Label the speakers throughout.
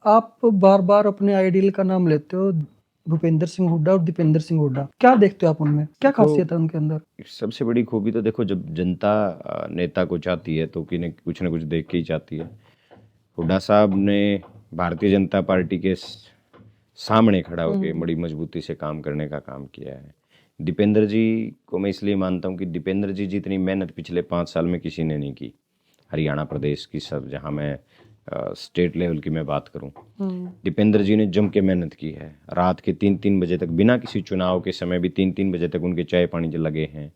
Speaker 1: आप बार बार अपने आइडियल का नाम लेते हो, भूपेंद्र सिंह हुड्डा और दीपेंद्र सिंह हुड्डा। क्या देखते हो आप उनमें, क्या
Speaker 2: देखो,
Speaker 1: खासियत है उनके अंदर?
Speaker 2: सबसे बड़ी खूबी तो देखो, जब जनता नेता को चाहती है तो कुछ न कुछ देख के ही चाहती है। हुड्डा साहब ने भारतीय जनता पार्टी के सामने खड़ा होकर बड़ी मजबूती से काम करने का काम किया है। दीपेंद्र जी को मैं इसलिए मानता हूँ कि दीपेंद्र जी जितनी मेहनत पिछले 5 साल में किसी ने नहीं की, हरियाणा प्रदेश की, सब जहाँ मैं स्टेट लेवल की मैं बात करूँ, दीपेंद्र जी ने जम के मेहनत की है। रात के 3-3 बजे तक, बिना किसी चुनाव के समय भी 3-3 बजे तक उनके चाय पानी लगे हैं।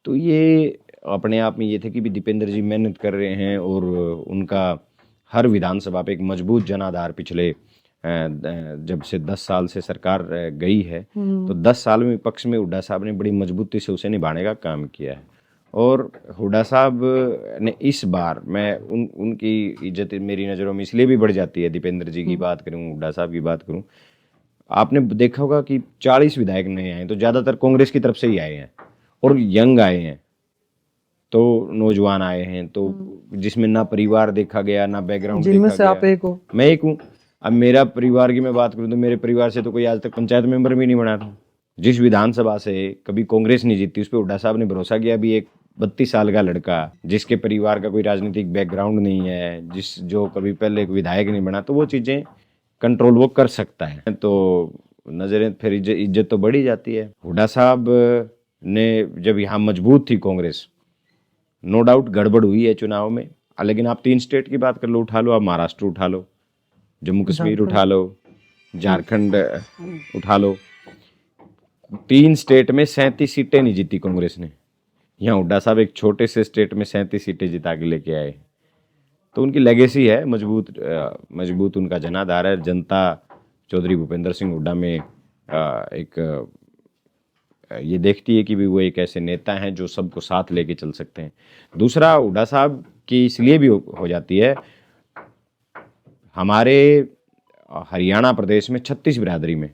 Speaker 2: तो ये अपने आप में ये थे कि भी दीपेंद्र जी मेहनत कर रहे हैं और उनका हर विधानसभा पे एक मजबूत जनाधार पिछले जब से 10 साल से सरकार गई है, तो 10 साल में विपक्ष में हुड्डा साहब ने बड़ी मजबूती से उसे निभाने का काम किया है। और हुड्डा साहब ने इस बार, मैं उनकी इज्जत मेरी नज़रों में इसलिए भी बढ़ जाती है, दीपेंद्र जी की बात करूं, हुड्डा साहब की बात करूं, आपने देखा होगा कि 40 विधायक नए आए तो ज़्यादातर कांग्रेस की तरफ से ही आए हैं और यंग आए हैं, तो नौजवान आए हैं, तो जिसमें ना परिवार देखा गया, ना बैकग्राउंड
Speaker 1: जिनमें
Speaker 2: देखा
Speaker 1: से आप
Speaker 2: गया।
Speaker 1: एक हो।
Speaker 2: मैं एक हूँ। अब मेरा परिवार की मैं बात करूँ तो मेरे परिवार से तो कोई आज तक पंचायत मेंबर भी नहीं बना था। जिस विधानसभा से कभी कांग्रेस नहीं जीती, उस पर हुड्डा साहब ने भरोसा किया। भी एक 32 साल का लड़का जिसके परिवार का कोई राजनीतिक बैकग्राउंड नहीं है, जो कभी पहले विधायक नहीं बना, तो वो चीज़ें कंट्रोल वो कर सकता है, तो नजरें फिर इज्जत तो बढ़ ही जाती है। हुड्डा साहब ने जब यहाँ मजबूत थी कांग्रेस, नो डाउट गड़बड़ हुई है चुनाव में, लेकिन आप 3 स्टेट की बात कर लो, उठा लो, आप महाराष्ट्र उठा लो, जम्मू कश्मीर उठा लो, झारखंड उठा लो, 3 स्टेट में 37 सीटें नहीं जीती कांग्रेस ने। यहाँ हुड्डा साहब एक छोटे से स्टेट में 37 सीटें जिता के लेके आए। तो उनकी लेगेसी है, मजबूत उनका जनाधार है। जनता चौधरी भूपेंद्र सिंह हुड्डा में एक ये देखती है कि भी वो एक ऐसे नेता हैं जो सबको साथ लेके चल सकते हैं। दूसरा, हुड्डा साहब की इसलिए भी हो जाती है, हमारे हरियाणा प्रदेश में 36 बिरादरी में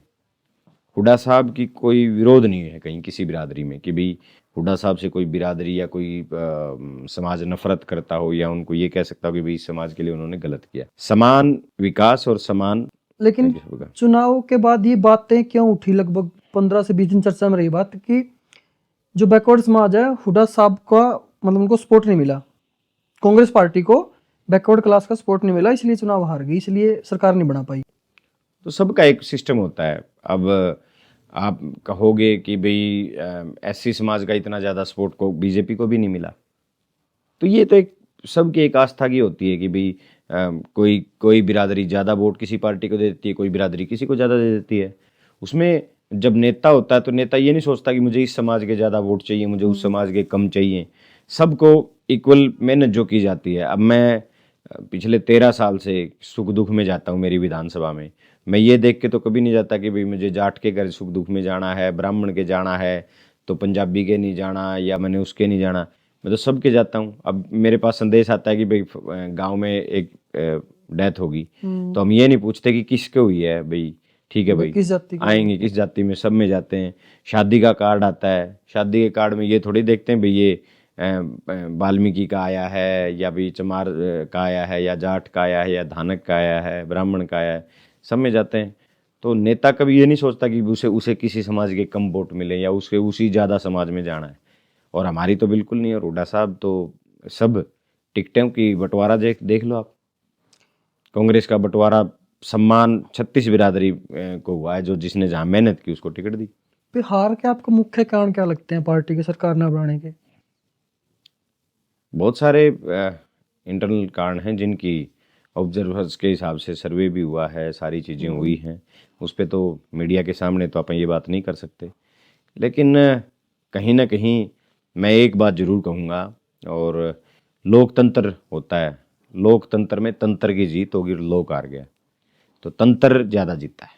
Speaker 2: हुड्डा साहब की कोई विरोध नहीं है कहीं किसी बिरादरी में कि भी हुड्डा साहब से कोई बिरादरी या कोई समाज नफरत करता हो या उनको ये कह सकता हो कि भाई समाज के लिए उन्होंने गलत किया। समान विकास और समान।
Speaker 1: लेकिन चुनाव के बाद ये बातें क्यों उठी? लगभग 15 से 20 दिन चर्चा में रही बात कि जो बैकवर्ड समाज है, हुड्डा साहब का मतलब उनको सपोर्ट नहीं मिला, कांग्रेस पार्टी को बैकवर्ड क्लास का सपोर्ट नहीं मिला, इसलिए चुनाव हार गई, इसलिए सरकार नहीं बना पाई।
Speaker 2: तो सबका एक सिस्टम होता है। अब आप कहोगे कि भाई एससी समाज का इतना ज़्यादा सपोर्ट को बीजेपी को भी नहीं मिला, तो ये तो एक सबकी एक आस्था की होती है कि भाई कोई बिरादरी ज़्यादा वोट किसी पार्टी को दे देती है, कोई बिरादरी किसी को ज़्यादा दे देती है। उसमें जब नेता होता है तो नेता ये नहीं सोचता कि मुझे इस समाज के ज़्यादा वोट चाहिए, मुझे उस समाज के कम चाहिए। सबको इक्वल मेहनत जो की जाती है। अब मैं पिछले 13 साल से सुख दुख में जाता हूँ मेरी विधानसभा में, मैं ये देख के तो कभी नहीं जाता कि भाई मुझे जाट के घर सुख दुख में जाना है, ब्राह्मण के जाना है, तो पंजाबी के नहीं जाना, या मैंने उसके नहीं जाना, मैं तो सबके जाता हूँ। अब मेरे पास संदेश आता है कि भाई गांव में एक डेथ होगी, तो हम ये नहीं पूछते कि किसके हुई है, भाई ठीक है भाई
Speaker 1: किस जाति
Speaker 2: आएंगे, किस जाति में, सब में जाते हैं। शादी का कार्ड आता है, शादी के कार्ड में ये थोड़ी देखते हैं भाई ये वाल्मीकि का आया है, या भाई चमार का आया है, या जाट का आया है, या धानक का आया है, ब्राह्मण का आया है, सब में जाते हैं। तो नेता कभी ये नहीं सोचता कि उसे किसी समाज के कम वोट मिले या उसके उसी ज़्यादा समाज में जाना है। और हमारी तो बिल्कुल नहीं है। हुड्डा साहब तो सब टिकटों की बंटवारा देख लो आप। कांग्रेस का बंटवारा सम्मान 36 बिरादरी को हुआ है, जो जिसने जहाँ मेहनत की उसको टिकट दी।
Speaker 1: फिर हार के आपको मुख्य कारण क्या लगते हैं पार्टी के, सरकार न बनाने के?
Speaker 2: बहुत सारे इंटरनल कारण हैं जिनकी ऑब्जर्वर्स के हिसाब से सर्वे भी हुआ है, सारी चीज़ें हुई हैं। उस पर तो मीडिया के सामने तो अपन ये बात नहीं कर सकते, लेकिन कहीं ना कहीं मैं एक बात ज़रूर कहूँगा, और लोकतंत्र होता है, लोकतंत्र में तंत्र की जीत होगी, लोक हार गया, तो तंत्र ज़्यादा जीतता है।